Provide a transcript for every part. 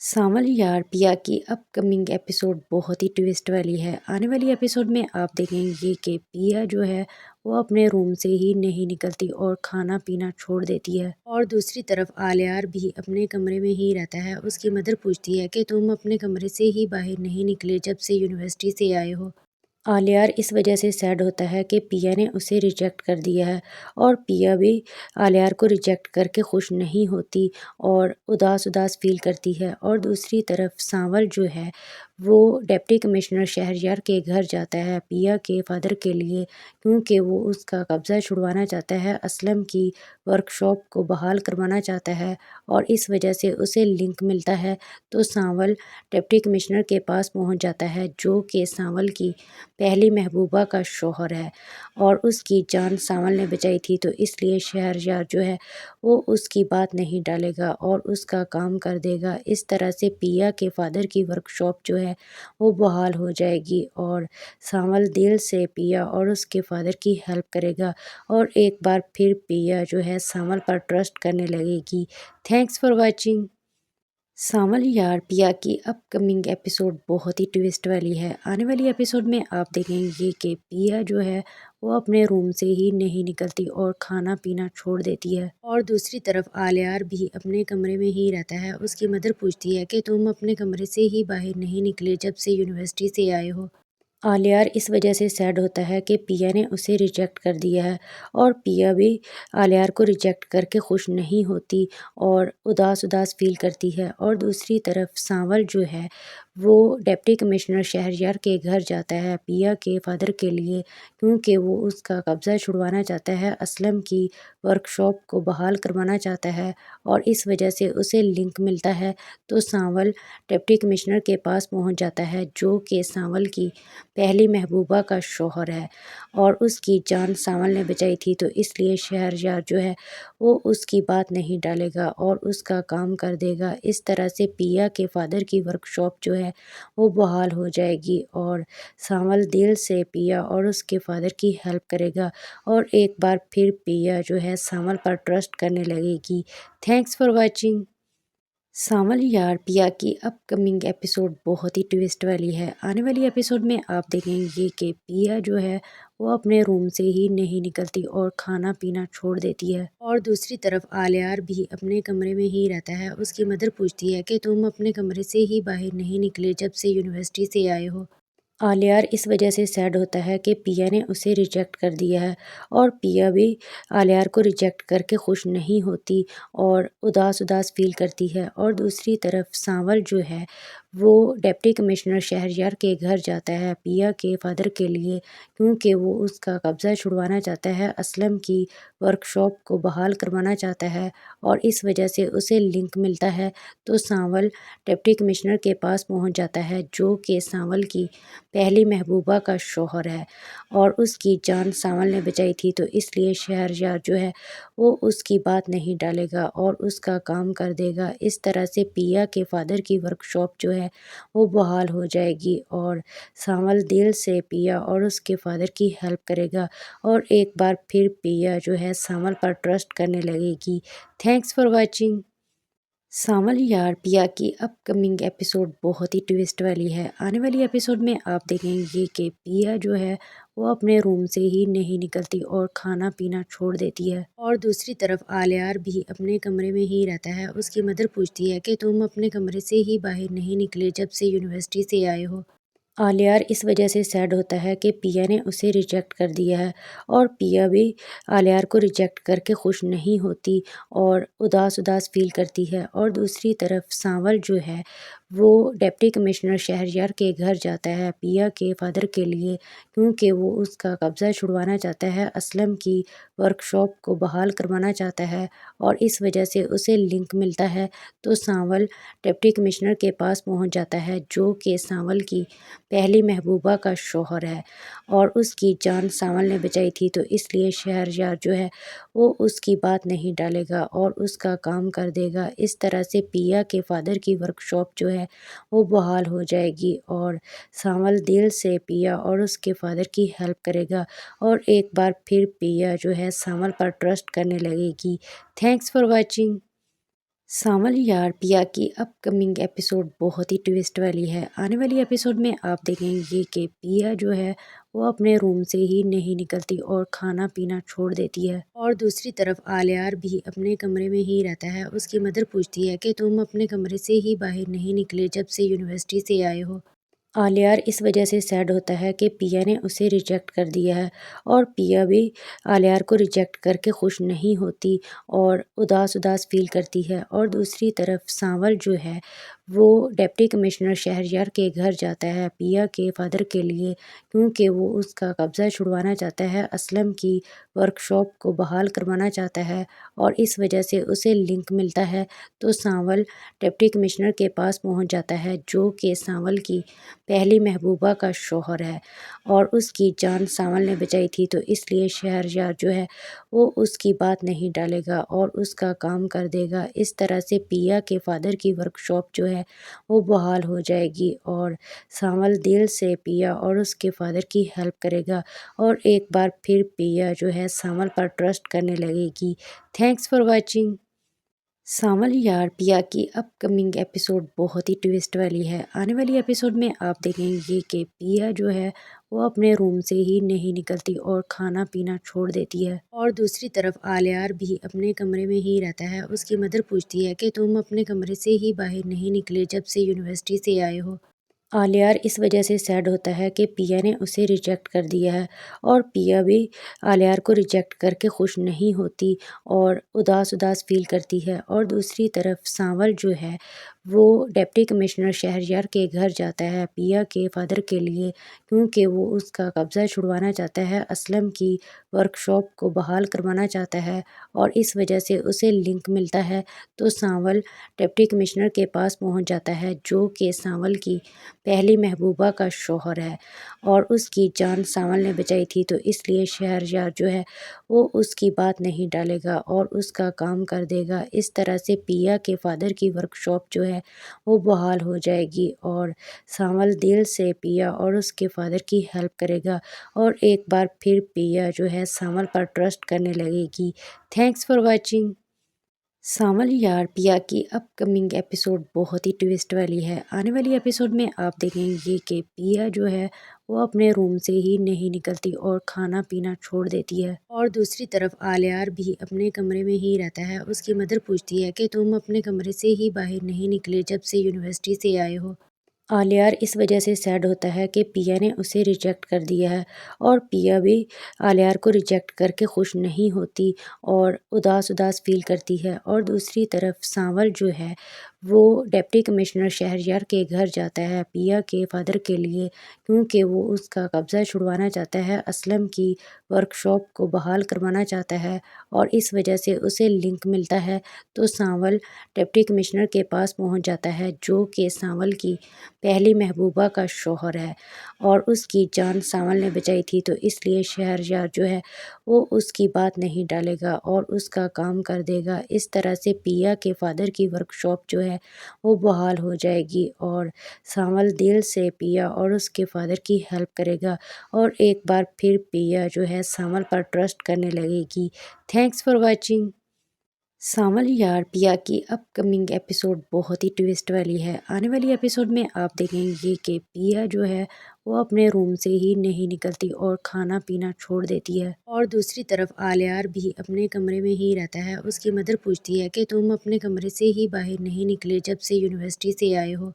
سانول یار پیا کی اپ کمنگ ایپیسوڈ بہت ہی ٹویسٹ والی ہے۔ آنے والی ایپیسوڈ میں آپ دیکھیں گے کہ پیا جو ہے وہ اپنے روم سے ہی نہیں نکلتی اور کھانا پینا چھوڑ دیتی ہے، اور دوسری طرف آلیار بھی اپنے کمرے میں ہی رہتا ہے۔ اس کی مدر پوچھتی ہے کہ تم اپنے کمرے سے ہی باہر نہیں نکلے جب سے یونیورسٹی سے آئے ہو۔ آلیار اس وجہ سے سیڈ ہوتا ہے کہ پیا نے اسے ریجیکٹ کر دیا ہے، اور پیا بھی آلیار کو ریجیکٹ کر کے خوش نہیں ہوتی اور اداس اداس فیل کرتی ہے۔ اور دوسری طرف سانول جو ہے وہ ڈپٹی کمشنر شہریار کے گھر جاتا ہے پیا کے فادر کے لیے، کیونکہ وہ اس کا قبضہ چھڑوانا چاہتا ہے، اسلم کی ورک شاپ کو بحال کروانا چاہتا ہے، اور اس وجہ سے اسے لنک ملتا ہے تو سانول ڈپٹی کمشنر کے پاس پہنچ جاتا ہے، جو کہ سانول کی پہلی محبوبہ کا شوہر ہے، اور اس کی جان سانول نے بچائی تھی، تو اس لیے شہریار جو ہے وہ اس کی بات نہیں ٹالے گا اور اس کا کام کر دے گا۔ اس طرح سے پیا کے فادر کی ورک شاپ جو ہے وہ بحال ہو جائے گی، اور سانول دل سے پیا اور اس کے فادر کی ہیلپ کرے گا، اور ایک بار پھر پیا جو ہے سانول پر ٹرسٹ کرنے لگے گی۔ Thanks for watching. سانول یار پیا کی اپ کمنگ ایپیسوڈ بہت ہی ٹویسٹ والی ہے۔ آنے والی ایپیسوڈ میں آپ دیکھیں گے کہ پیا جو ہے وہ اپنے روم سے ہی نہیں نکلتی اور کھانا پینا چھوڑ دیتی ہے، اور دوسری طرف آلیار بھی اپنے کمرے میں ہی رہتا ہے۔ اس کی مدر پوچھتی ہے کہ تم اپنے کمرے سے ہی باہر نہیں نکلے جب سے یونیورسٹی سے آئے ہو۔ آلیار اس وجہ سے سیڈ ہوتا ہے کہ پیا نے اسے ریجیکٹ کر دیا ہے، اور پیا بھی آلیار کو ریجیکٹ کر کے خوش نہیں ہوتی اور اداس اداس فیل کرتی ہے۔ اور دوسری طرف سانول جو ہے وہ ڈپٹی کمشنر شہریار کے گھر جاتا ہے پیا کے فادر کے لیے، کیونکہ وہ اس کا قبضہ چھڑوانا چاہتا ہے، اسلم کی ورک شاپ کو بحال کروانا چاہتا ہے، اور اس وجہ سے اسے لنک ملتا ہے تو سانول ڈپٹی کمشنر کے پاس پہنچ جاتا ہے، جو کہ سانول کی پہلی محبوبہ کا شوہر ہے، اور اس کی جان سانول نے بچائی تھی، تو اس لیے شہریار جو ہے وہ اس کی بات نہیں ٹالے گا اور اس کا کام کر دے گا۔ اس طرح سے پیا کے فادر کی ورک شاپ جو ہے وہ بحال ہو جائے گی، اور سانول دل سے پیا اور اس کے فادر کی ہیلپ کرے گا، اور ایک بار پھر پیا جو ہے سانول پر ٹرسٹ کرنے لگے گی۔ Thanks for watching. سانول یار پیا کی اپ کمنگ ایپیسوڈ بہت ہی ٹویسٹ والی ہے۔ آنے والی ایپیسوڈ میں آپ دیکھیں گے کہ پیا جو ہے وہ اپنے روم سے ہی نہیں نکلتی اور کھانا پینا چھوڑ دیتی ہے، اور دوسری طرف آلیار بھی اپنے کمرے میں ہی رہتا ہے۔ اس کی مدر پوچھتی ہے کہ تم اپنے کمرے سے ہی باہر نہیں نکلے جب سے یونیورسٹی سے آئے ہو۔ آلیار اس وجہ سے سیڈ ہوتا ہے کہ پیا نے اسے ریجیکٹ کر دیا ہے، اور پیا بھی آلیار کو ریجیکٹ کر کے خوش نہیں ہوتی اور اداس اداس فیل کرتی ہے۔ اور دوسری طرف سانول جو ہے وہ ڈپٹی کمشنر شہریار کے گھر جاتا ہے پیا کے فادر کے لیے، کیونکہ وہ اس کا قبضہ چھڑوانا چاہتا ہے، اسلم کی ورک شاپ کو بحال کروانا چاہتا ہے، اور اس وجہ سے اسے لنک ملتا ہے تو سانول ڈپٹی کمشنر کے پاس پہنچ جاتا ہے، جو کہ سانول کی پہلی محبوبہ کا شوہر ہے، اور اس کی جان سانول نے بچائی تھی، تو اس لیے شہریار جو ہے وہ اس کی بات نہیں ٹالے گا اور اس کا کام کر دے گا۔ اس طرح سے پیا کے فادر کی ورک شاپ جو ہے وہ بحال ہو جائے گی، اور سانول دل سے پیا اور اس کے فادر کی ہیلپ کرے گا، اور ایک بار پھر پیا جو ہے سانول پر ٹرسٹ کرنے لگے گی۔ Thanks for watching. سانول یار پیا کی اپ کمنگ ایپیسوڈ بہت ہی ٹویسٹ والی ہے۔ آنے والی ایپیسوڈ میں آپ دیکھیں گے کہ پیا جو ہے وہ اپنے روم سے ہی نہیں نکلتی اور کھانا پینا چھوڑ دیتی ہے، اور دوسری طرف آلیار بھی اپنے کمرے میں ہی رہتا ہے۔ اس کی مدر پوچھتی ہے کہ تم اپنے کمرے سے ہی باہر نہیں نکلے جب سے یونیورسٹی سے آئے ہو۔ آلیار اس وجہ سے سیڈ ہوتا ہے کہ پیا نے اسے ریجیکٹ کر دیا ہے، اور پیا بھی آلیار کو ریجیکٹ کر کے خوش نہیں ہوتی اور اداس اداس فیل کرتی ہے۔ اور دوسری طرف سانول جو ہے وہ ڈپٹی کمشنر شہریار کے گھر جاتا ہے پیا کے فادر کے لیے، کیونکہ وہ اس کا قبضہ چھڑوانا چاہتا ہے، اسلم کی ورک شاپ کو بحال کروانا چاہتا ہے، اور اس وجہ سے اسے لنک ملتا ہے تو سانول ڈپٹی کمشنر کے پاس پہنچ جاتا ہے، جو کہ سانول کی پہلی محبوبہ کا شوہر ہے، اور اس کی جان سانول نے بچائی تھی، تو اس لیے شہریار جو ہے وہ اس کی بات نہیں ٹالے گا اور اس کا کام کر دے گا۔ اس طرح سے پیا کے فادر کی ورک شاپ جو ہے وہ بحال ہو جائے گی، اور سانول دل سے پیا اور اس کے فادر کی ہیلپ کرے گا، اور ایک بار پھر پیا جو ہے سانول پر ٹرسٹ کرنے لگے گی۔ Thanks for watching. سانول یار پیا کی اپ کمنگ ایپیسوڈ بہت ہی ٹویسٹ والی ہے۔ آنے والی ایپیسوڈ میں آپ دیکھیں گے کہ پیا جو ہے وہ اپنے روم سے ہی نہیں نکلتی اور کھانا پینا چھوڑ دیتی ہے، اور دوسری طرف آلیار بھی اپنے کمرے میں ہی رہتا ہے۔ اس کی مدر پوچھتی ہے کہ تم اپنے کمرے سے ہی باہر نہیں نکلے جب سے یونیورسٹی سے آئے ہو۔ آلیار اس وجہ سے سیڈ ہوتا ہے کہ پیا نے اسے ریجیکٹ کر دیا ہے، اور پیا بھی آلیار کو ریجیکٹ کر کے خوش نہیں ہوتی اور اداس فیل کرتی ہے۔ اور دوسری طرف سانول جو ہے وہ ڈپٹی کمشنر شہریار کے گھر جاتا ہے پیا کے فادر کے لیے، کیونکہ وہ اس کا قبضہ چھڑوانا چاہتا ہے، اسلم کی ورک شاپ کو بحال کروانا چاہتا ہے، اور اس وجہ سے اسے لنک ملتا ہے۔ تو سانول ڈپٹی کمشنر کے پاس پہنچ جاتا ہے، جو کہ سانول کی پہلی محبوبہ کا شوہر ہے، اور اس کی جان سانول نے بچائی تھی، تو اس لیے شہریار جو ہے وہ اس کی بات نہیں ٹالے گا اور اس کا کام کر دے گا۔ اس طرح سے پیا کے فادر کی ورک شاپ جو ہے وہ بحال ہو جائے گی، اور سانول دل سے پیا اور اس کے فادر کی ہیلپ کرے گا، اور ایک بار پھر پیا جو ہے سانول پر ٹرسٹ کرنے لگے گی۔ Thanks for watching. سانول یار پیا کی اپ کمنگ ایپیسوڈ بہت ہی ٹویسٹ والی ہے۔ آنے والی ایپیسوڈ میں آپ دیکھیں گے کہ پیا جو ہے وہ اپنے روم سے ہی نہیں نکلتی اور کھانا پینا چھوڑ دیتی ہے، اور دوسری طرف آلیار بھی اپنے کمرے میں ہی رہتا ہے۔ اس کی مدر پوچھتی ہے کہ تم اپنے کمرے سے ہی باہر نہیں نکلے جب سے یونیورسٹی سے آئے ہو۔ آلیار اس وجہ سے سیڈ ہوتا ہے کہ پیا نے اسے ریجیکٹ کر دیا ہے، اور پیا بھی آلیار کو ریجیکٹ کر کے خوش نہیں ہوتی اور اداس فیل کرتی ہے۔ اور دوسری طرف سانول جو ہے وہ ڈپٹی کمشنر شہریار کے گھر جاتا ہے پیا کے فادر کے لیے، کیونکہ وہ اس کا قبضہ چھڑوانا چاہتا ہے، اسلم کی ورک شاپ کو بحال کروانا چاہتا ہے، اور اس وجہ سے اسے لنک ملتا ہے۔ تو سانول ڈپٹی کمشنر کے پاس پہنچ جاتا ہے، جو کہ سانول کی پہلی محبوبہ کا شوہر ہے، اور اس کی جان سانول نے بچائی تھی، تو اس لیے شہریار جو ہے وہ اس کی بات نہیں ٹالے گا اور اس کا کام کر دے گا۔ اس طرح سے پیا کے فادر کی ورک شاپ جو ہے وہ بحال ہو جائے گی، اور سانول دل سے پیا اور اس کے فادر کی ہیلپ کرے گا، اور ایک بار پھر پیا جو ہے سانول پر ٹرسٹ کرنے لگے گی۔ Thanks for watching. سانول یار پیا کی اپ کمنگ ایپیسوڈ بہت ہی ٹویسٹ والی ہے۔ آنے والی ایپیسوڈ میں آپ دیکھیں گے کہ پیا جو ہے وہ اپنے روم سے ہی نہیں نکلتی اور کھانا پینا چھوڑ دیتی ہے، اور دوسری طرف آلیار بھی اپنے کمرے میں ہی رہتا ہے۔ اس کی مدر پوچھتی ہے کہ تم اپنے کمرے سے ہی باہر نہیں نکلے جب سے یونیورسٹی سے آئے ہو۔ آلیار اس وجہ سے سیڈ ہوتا ہے کہ پیا نے اسے ریجیکٹ کر دیا ہے، اور پیا بھی آلیار کو ریجیکٹ کر کے خوش نہیں ہوتی اور اداس فیل کرتی ہے۔ اور دوسری طرف سانول جو ہے وہ ڈپٹی کمشنر شہریار کے گھر جاتا ہے پیا کے فادر کے لیے، کیونکہ وہ اس کا قبضہ چھڑوانا چاہتا ہے، اسلم کی ورک شاپ کو بحال کروانا چاہتا ہے، اور اس وجہ سے اسے لنک ملتا ہے۔ تو سانول ڈپٹی کمشنر کے پاس پہنچ جاتا ہے، جو کہ سانول کی پہلی محبوبہ کا شوہر ہے، اور اس کی جان سانول نے بچائی تھی، تو اس لیے شہریار جو ہے وہ اس کی بات نہیں ٹالے گا اور اس کا کام کر دے گا۔ اس طرح سے پیا کے فادر کی ورک شاپ جو ہے وہ بحال ہو جائے گی، اور سانول دل سے پیا اور اس کے فادر کی ہیلپ کرے گا، اور ایک بار پھر پیا جو ہے سانول پر ٹرسٹ کرنے لگے گی۔ Thanks for watching. سانول یار پیا کی اپ کمنگ ایپیسوڈ بہت ہی ٹویسٹ والی ہے۔ آنے والی ایپیسوڈ میں آپ دیکھیں گے کہ پیا جو ہے وہ اپنے روم سے ہی نہیں نکلتی اور کھانا پینا چھوڑ دیتی ہے، اور دوسری طرف آلیار بھی اپنے کمرے میں ہی رہتا ہے۔ اس کی مدر پوچھتی ہے کہ تم اپنے کمرے سے ہی باہر نہیں نکلے جب سے یونیورسٹی سے آئے ہو۔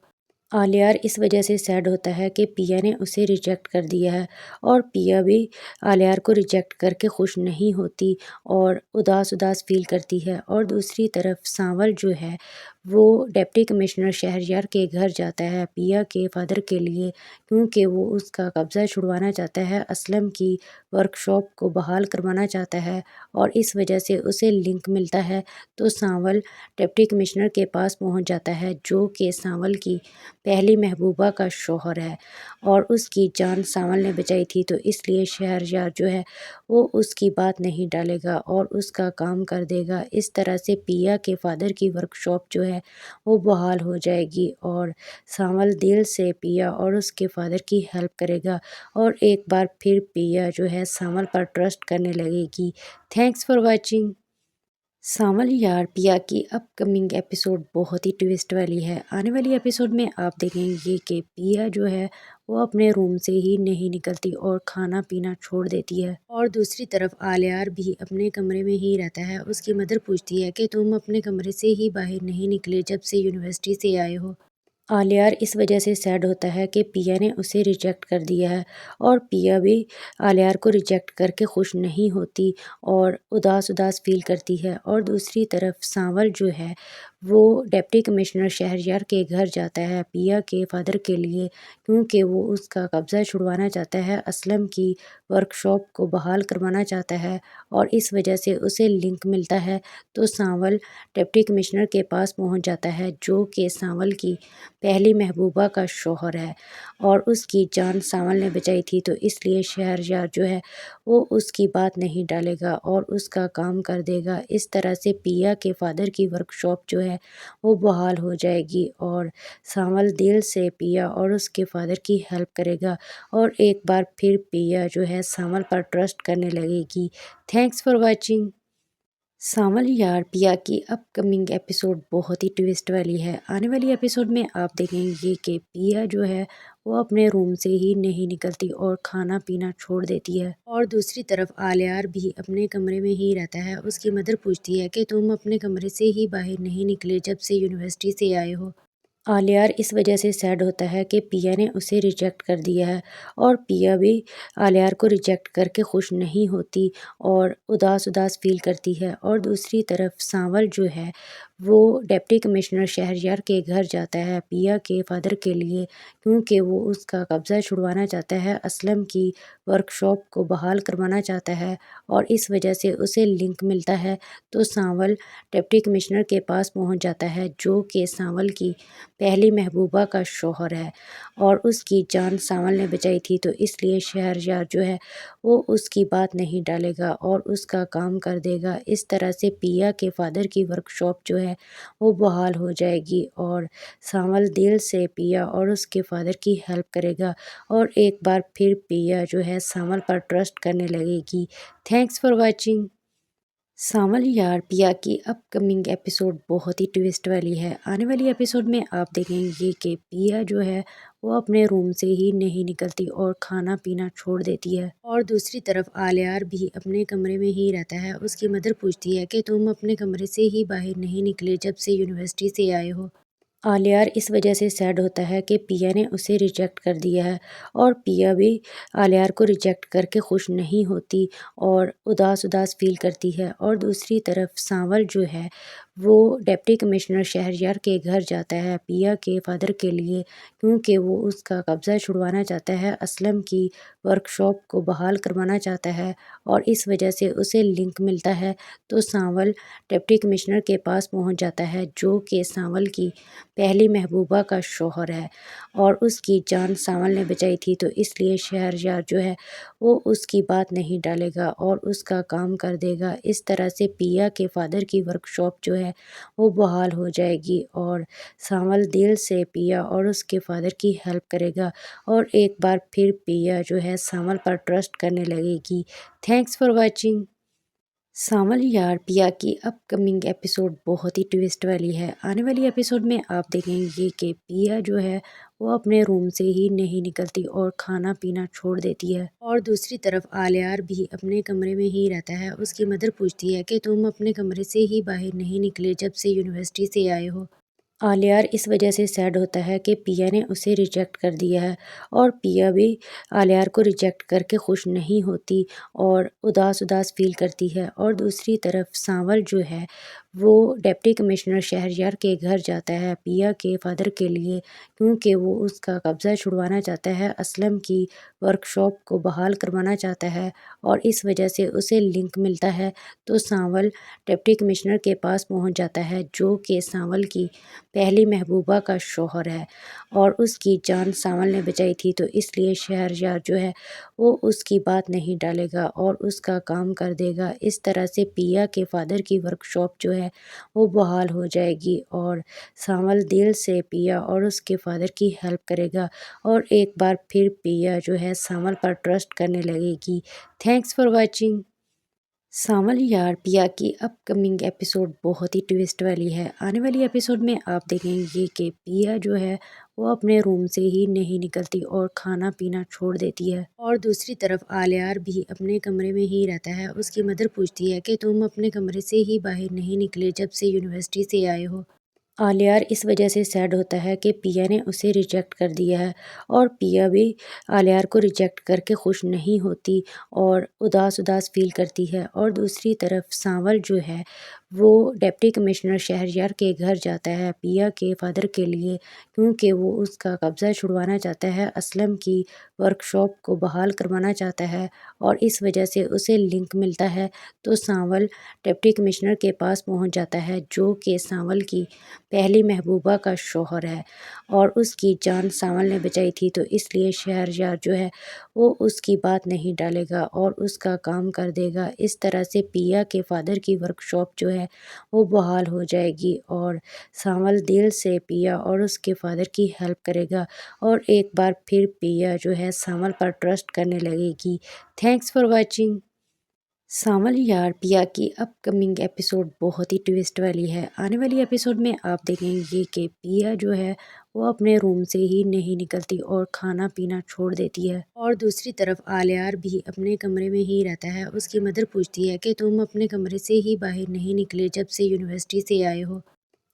آلیار اس وجہ سے سیڈ ہوتا ہے کہ پیا نے اسے ریجیکٹ کر دیا ہے، اور پیا بھی آلیار کو ریجیکٹ کر کے خوش نہیں ہوتی اور اداس فیل کرتی ہے۔ اور دوسری طرف سانول جو ہے وہ ڈپٹی کمشنر شہریار کے گھر جاتا ہے پیا کے فادر کے لیے، کیونکہ وہ اس کا قبضہ چھڑوانا چاہتا ہے، اسلم کی ورک شاپ کو بحال کروانا چاہتا ہے، اور اس وجہ سے اسے لنک ملتا ہے۔ تو سانول ڈپٹی کمشنر کے پاس پہنچ جاتا ہے، جو کہ سانول کی پہلی محبوبہ کا شوہر ہے، اور اس کی جان سانول نے بچائی تھی، تو اس لیے شہریار جو ہے وہ اس کی بات نہیں ٹالے گا اور اس کا کام کر دے گا۔ اس طرح سے پیا کے فادر کی ورک شاپ جو ہے وہ بحال ہو جائے گی، اور سانول دل سے پیا اور اس کے فادر کی ہیلپ کرے گا، اور ایک بار پھر پیا جو ہے سانول پر ٹرسٹ کرنے لگے گی۔ Thanks for watching. سانول یار پیا کی اپ کمنگ ایپیسوڈ بہت ہی ٹویسٹ والی ہے۔ آنے والی ایپیسوڈ میں آپ دیکھیں گے کہ پیا جو ہے وہ اپنے روم سے ہی نہیں نکلتی اور کھانا پینا چھوڑ دیتی ہے، اور دوسری طرف آلیار بھی اپنے کمرے میں ہی رہتا ہے۔ اس کی مدر پوچھتی ہے کہ تم اپنے کمرے سے ہی باہر نہیں نکلے جب سے یونیورسٹی سے آئے ہو۔ آلیار اس وجہ سے سیڈ ہوتا ہے کہ پیا نے اسے ریجیکٹ کر دیا ہے، اور پیا بھی آلیار کو ریجیکٹ کر کے خوش نہیں ہوتی اور اداس اداس فیل کرتی ہے۔ اور دوسری طرف سانول جو ہے وہ ڈپٹی کمشنر شہریار کے گھر جاتا ہے پیا کے فادر کے لیے، کیونکہ وہ اس کا قبضہ چھڑوانا چاہتا ہے، اسلم کی ورک شاپ کو بحال کروانا چاہتا ہے، اور اس وجہ سے اسے لنک ملتا ہے۔ تو سانول ڈپٹی کمشنر کے پاس پہنچ جاتا ہے، جو کہ سانول کی پہلی محبوبہ کا شوہر ہے، اور اس کی جان سانول نے بچائی تھی، تو اس لیے شہریار جو ہے وہ اس کی بات نہیں ٹالے گا اور اس کا کام کر دے گا۔ اس طرح سے پیا کے فادر کی ورک شاپ جو ہے وہ بحال ہو جائے گی، اور سانول دل سے پیا اور اس کے فادر کی ہیلپ کرے گا، اور ایک بار پھر پیا جو ہے سانول پر ٹرسٹ کرنے لگے گی۔ Thanks for watching. سانول یار پیا کی اپ کمنگ ایپیسوڈ بہت ہی ٹویسٹ والی ہے۔ آنے والی ایپیسوڈ میں آپ دیکھیں گے کہ پیا جو ہے وہ اپنے روم سے ہی نہیں نکلتی اور کھانا پینا چھوڑ دیتی ہے، اور دوسری طرف آلیار بھی اپنے کمرے میں ہی رہتا ہے۔ اس کی مدر پوچھتی ہے کہ تم اپنے کمرے سے ہی باہر نہیں نکلے جب سے یونیورسٹی سے آئے ہو۔ آلیار اس وجہ سے سیڈ ہوتا ہے کہ پیا نے اسے ریجیکٹ کر دیا ہے، اور پیا بھی آلیار کو ریجیکٹ کر کے خوش نہیں ہوتی اور اداس اداس فیل کرتی ہے۔ اور دوسری طرف سانول جو ہے وہ ڈپٹی کمشنر شہریار کے گھر جاتا ہے پیا کے فادر کے لیے، کیونکہ وہ اس کا قبضہ چھڑوانا چاہتا ہے، اسلم کی ورک شاپ کو بحال کروانا چاہتا ہے، اور اس وجہ سے اسے لنک ملتا ہے۔ تو سانول ڈپٹی کمشنر کے پاس پہنچ جاتا ہے، جو کہ سانول کی پہلی محبوبہ کا شوہر ہے، اور اس کی جان سانول نے بچائی تھی، تو اس لیے شہریار جو ہے وہ اس کی بات نہیں ٹالے گا اور اس کا کام کر دے گا۔ اس طرح سے پیا کے فادر کی ورک شاپ جو ہے وہ بحال ہو جائے گی، اور سانول دل سے پیا اور اس کے فادر کی ہیلپ کرے گا، اور ایک بار پھر پیا جو ہے سانول پر ٹرسٹ کرنے لگے گی۔ Thanks for watching. سانول یار پیا کی اپ کمنگ ایپیسوڈ بہت ہی ٹویسٹ والی ہے۔ آنے والی ایپیسوڈ میں آپ دیکھیں گے کہ پیا جو ہے وہ اپنے روم سے ہی نہیں نکلتی اور کھانا پینا چھوڑ دیتی ہے، اور دوسری طرف آلیار بھی اپنے کمرے میں ہی رہتا ہے۔ اس کی مدر پوچھتی ہے کہ تم اپنے کمرے سے ہی باہر نہیں نکلے جب سے یونیورسٹی سے آئے ہو۔ آلیار اس وجہ سے سیڈ ہوتا ہے کہ پیا نے اسے ریجیکٹ کر دیا ہے، اور پیا بھی آلیار کو ریجیکٹ کر کے خوش نہیں ہوتی اور اداس اداس فیل کرتی ہے۔ اور دوسری طرف سانول جو ہے وہ ڈپٹی کمشنر شہریار کے گھر جاتا ہے پیا کے فادر کے لیے، کیونکہ وہ اس کا قبضہ چھڑوانا چاہتا ہے، اسلم کی ورک شاپ کو بحال کروانا چاہتا ہے، اور اس وجہ سے اسے لنک ملتا ہے۔ تو سانول ڈپٹی کمشنر کے پاس پہنچ جاتا ہے، جو کہ سانول کی پہلی محبوبہ کا شوہر ہے، اور اس کی جان سانول نے بچائی تھی، تو اس لیے شہریار جو ہے وہ اس کی بات نہیں ٹالے گا اور اس کا کام کر دے گا۔ اس طرح سے پیا کے فادر کی ورک شاپ جو ہے وہ بحال ہو جائے گی، اور سانول دل سے پیا اور اس کے فادر کی ہیلپ کرے گا، اور ایک بار پھر پیا جو ہے سانول پر ٹرسٹ کرنے لگے گی۔ Thanks for watching. سانول یار پیا کی اپ کمنگ ایپیسوڈ بہت ہی ٹویسٹ والی ہے۔ آنے والی ایپیسوڈ میں آپ دیکھیں گے کہ پیا جو ہے وہ اپنے روم سے ہی نہیں نکلتی اور کھانا پینا چھوڑ دیتی ہے، اور دوسری طرف آلیار بھی اپنے کمرے میں ہی رہتا ہے۔ اس کی مدر پوچھتی ہے کہ تم اپنے کمرے سے ہی باہر نہیں نکلے جب سے یونیورسٹی سے آئے ہو۔ آلیار اس وجہ سے سیڈ ہوتا ہے کہ پیا نے اسے ریجیکٹ کر دیا ہے، اور پیا بھی آلیار کو ریجیکٹ کر کے خوش نہیں ہوتی اور اداس اداس فیل کرتی ہے۔ اور دوسری طرف سانول جو ہے وہ ڈپٹی کمشنر شہریار کے گھر جاتا ہے پیا کے فادر کے لیے، کیونکہ وہ اس کا قبضہ چھڑوانا چاہتا ہے، اسلم کی ورک شاپ کو بحال کروانا چاہتا ہے، اور اس وجہ سے اسے لنک ملتا ہے۔ تو سانول ڈپٹی کمشنر کے پاس پہنچ جاتا ہے، جو کہ سانول کی پہلی محبوبہ کا شوہر ہے، اور اس کی جان سانول نے بچائی تھی، تو اس لیے شہریار جو ہے وہ اس کی بات نہیں ٹالے گا اور اس کا کام کر دے گا۔ اس طرح سے پیا کے فادر کی ورک شاپ جو ہے وہ بحال ہو جائے گی، اور سانول دل سے پیا اور اس کے فادر کی ہیلپ کرے گا، اور ایک بار پھر پیا جو ہے سانول پر ٹرسٹ کرنے لگے گی۔ Thanks for watching. سانول یار پیا کی اپ کمنگ ایپیسوڈ بہت ہی ٹویسٹ والی ہے۔ آنے والی ایپیسوڈ میں آپ دیکھیں گے کہ پیا جو ہے وہ اپنے روم سے ہی نہیں نکلتی اور کھانا پینا چھوڑ دیتی ہے، اور دوسری طرف آلیار بھی اپنے کمرے میں ہی رہتا ہے۔ اس کی مدر پوچھتی ہے کہ تم اپنے کمرے سے ہی باہر نہیں نکلے جب سے یونیورسٹی سے آئے ہو۔ آلیار اس وجہ سے سیڈ ہوتا ہے کہ پیا نے اسے ریجیکٹ کر دیا ہے، اور پیا بھی آلیار کو ریجیکٹ کر کے خوش نہیں ہوتی اور اداس اداس فیل کرتی ہے۔ اور دوسری طرف سانول جو ہے وہ ڈپٹی کمشنر شہریار کے گھر جاتا ہے پیا کے فادر کے لیے، کیونکہ وہ اس کا قبضہ چھڑوانا چاہتا ہے، اسلم کی ورک شاپ کو بحال کروانا چاہتا ہے، اور اس وجہ سے اسے لنک ملتا ہے۔ تو سانول ڈپٹی کمشنر کے پاس پہنچ جاتا ہے، جو کہ سانول کی پہلی محبوبہ کا شوہر ہے، اور اس کی جان سانول نے بچائی تھی، تو اس لیے شہریار جو ہے وہ اس کی بات نہیں ڈالے گا اور اس کا کام کر دے گا۔ اس طرح سے پیا کے فادر کی ورک شاپ جو ہے وہ بحال ہو جائے گی، اور سانول دل سے پیا اور اس کے فادر کی ہیلپ کرے گا، اور ایک بار پھر پیا جو ہے سانول پر ٹرسٹ کرنے لگے گی۔ Thanks for watching. سانول یار پیا کی اپ کمنگ ایپیسوڈ بہت ہی ٹویسٹ والی ہے۔ آنے والی ایپیسوڈ میں آپ دیکھیں گے کہ پیا جو ہے وہ اپنے روم سے ہی نہیں نکلتی اور کھانا پینا چھوڑ دیتی ہے، اور دوسری طرف آلیار بھی اپنے کمرے میں ہی رہتا ہے۔ اس کی مدر پوچھتی ہے کہ تم اپنے کمرے سے ہی باہر نہیں نکلے جب سے یونیورسٹی سے آئے ہو۔